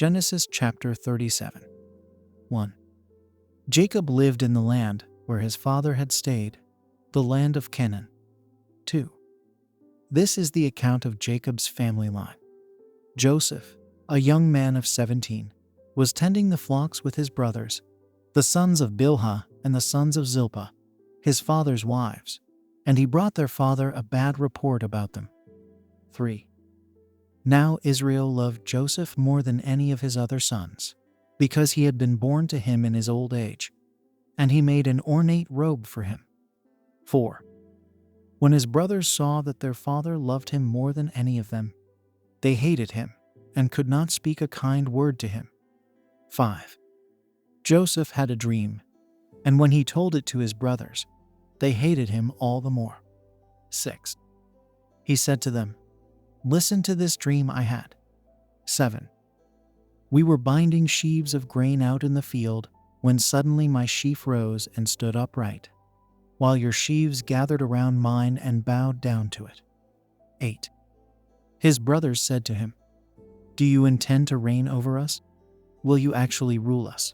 Genesis chapter 37. 1. Jacob lived in the land where his father had stayed, the land of Canaan. 2. This is the account of Jacob's family line. Joseph, a young man of 17, was tending the flocks with his brothers, the sons of Bilhah and the sons of Zilpah, his father's wives, and he brought their father a bad report about them. 3. Now Israel loved Joseph more than any of his other sons, because he had been born to him in his old age, and he made an ornate robe for him. 4. When his brothers saw that their father loved him more than any of them, they hated him and could not speak a kind word to him. 5. Joseph had a dream, and when he told it to his brothers, they hated him all the more. 6. He said to them, "Listen to this dream I had." 7. We were binding sheaves of grain out in the field when suddenly my sheaf rose and stood upright, while your sheaves gathered around mine and bowed down to it. 8. His brothers said to him, "Do you intend to reign over us? Will you actually rule us?"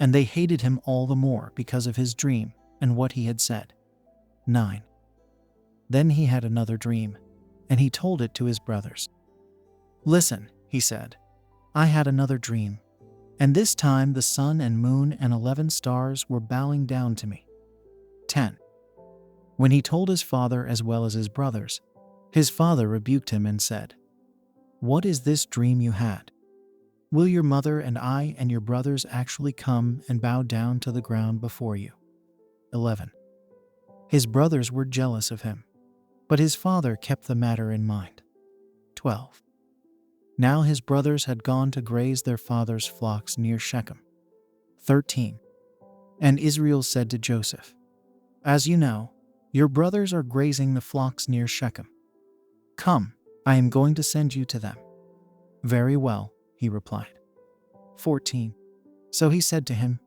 And they hated him all the more because of his dream and what he had said. 9. Then he had another dream, and he told it to his brothers. "Listen," he said, "I had another dream, and this time the sun and moon and 11 stars were bowing down to me." 10. When he told his father as well as his brothers, his father rebuked him and said, "What is this dream you had? Will your mother and I and your brothers actually come and bow down to the ground before you?" 11. His brothers were jealous of him, but his father kept the matter in mind. 12. Now his brothers had gone to graze their father's flocks near Shechem. 13. And Israel said to Joseph, "As you know, your brothers are grazing the flocks near Shechem. Come, I am going to send you to them." "Very well," he replied. 14. So he said to him,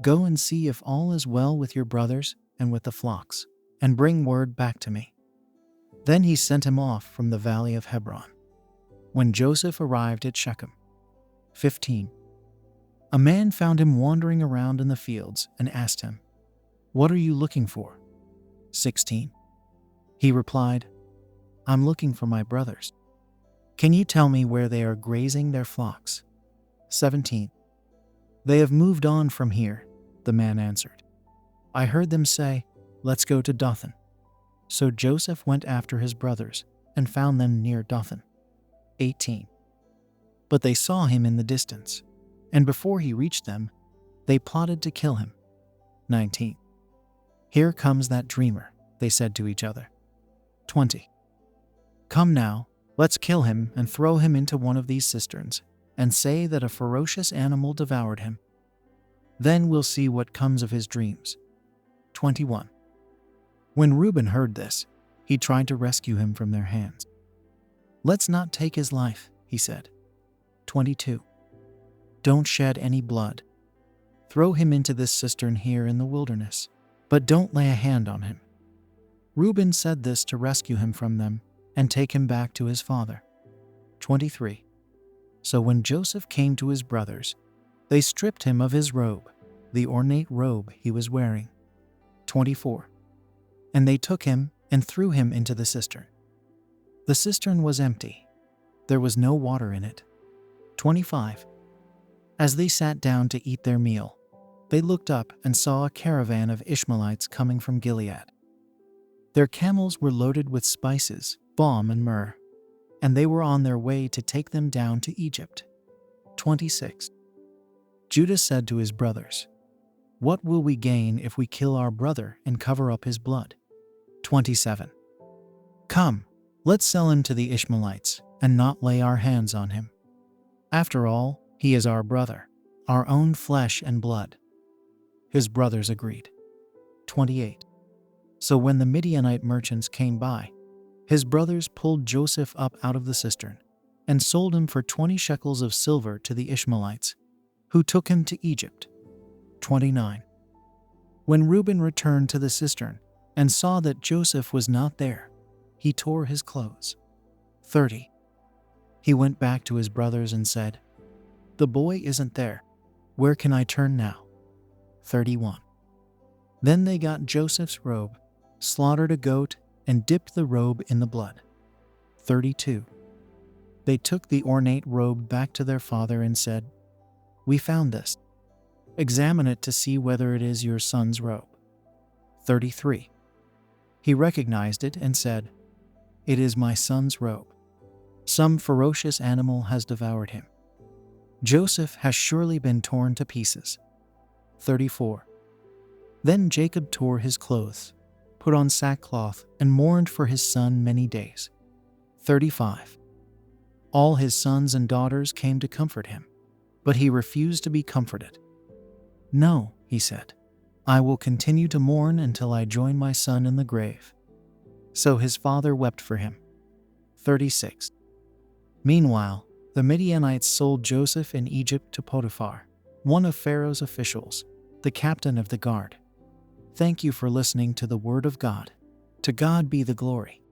"Go and see if all is well with your brothers and with the flocks, and bring word back to me." Then he sent him off from the valley of Hebron. When Joseph arrived at Shechem. 15. A man found him wandering around in the fields and asked him, "What are you looking for?" 16. He replied, "I'm looking for my brothers. Can you tell me where they are grazing their flocks?" 17. "They have moved on from here," the man answered. "I heard them say, 'Let's go to Dothan.'" So Joseph went after his brothers and found them near Dothan. 18. But they saw him in the distance, and before he reached them, they plotted to kill him. 19. "Here comes that dreamer," they said to each other. 20. "Come now, let's kill him and throw him into one of these cisterns, and say that a ferocious animal devoured him. Then we'll see what comes of his dreams." 21. When Reuben heard this, he tried to rescue him from their hands. "Let's not take his life," he said. 22. "Don't shed any blood. Throw him into this cistern here in the wilderness, but don't lay a hand on him." Reuben said this to rescue him from them and take him back to his father. 23. So when Joseph came to his brothers, they stripped him of his robe, the ornate robe he was wearing. 24. And they took him and threw him into the cistern. The cistern was empty. There was no water in it. 25. As they sat down to eat their meal, they looked up and saw a caravan of Ishmaelites coming from Gilead. Their camels were loaded with spices, balm, and myrrh, and they were on their way to take them down to Egypt. 26. Judah said to his brothers, "What will we gain if we kill our brother and cover up his blood?" 27. "Come, let's sell him to the Ishmaelites and not lay our hands on him. After all, he is our brother, our own flesh and blood." His brothers agreed. 28. So when the Midianite merchants came by, his brothers pulled Joseph up out of the cistern and sold him for 20 shekels of silver to the Ishmaelites, who took him to Egypt. 29. When Reuben returned to the cistern and saw that Joseph was not there, he tore his clothes. 30. He went back to his brothers and said, The boy isn't there. Where can I turn now? 31. Then they got Joseph's robe, slaughtered a goat, and dipped the robe in the blood. 32. They took the ornate robe back to their father and said, "We found this. Examine it to see whether it is your son's robe." 33. He recognized it and said, "It is my son's robe. Some ferocious animal has devoured him. Joseph has surely been torn to pieces." 34. Then Jacob tore his clothes, put on sackcloth, and mourned for his son many days. 35. All his sons and daughters came to comfort him, but he refused to be comforted. "No," he said, "I will continue to mourn until I join my son in the grave." So his father wept for him. 36. Meanwhile, the Midianites sold Joseph in Egypt to Potiphar, one of Pharaoh's officials, the captain of the guard. Thank you for listening to the Word of God. To God be the glory.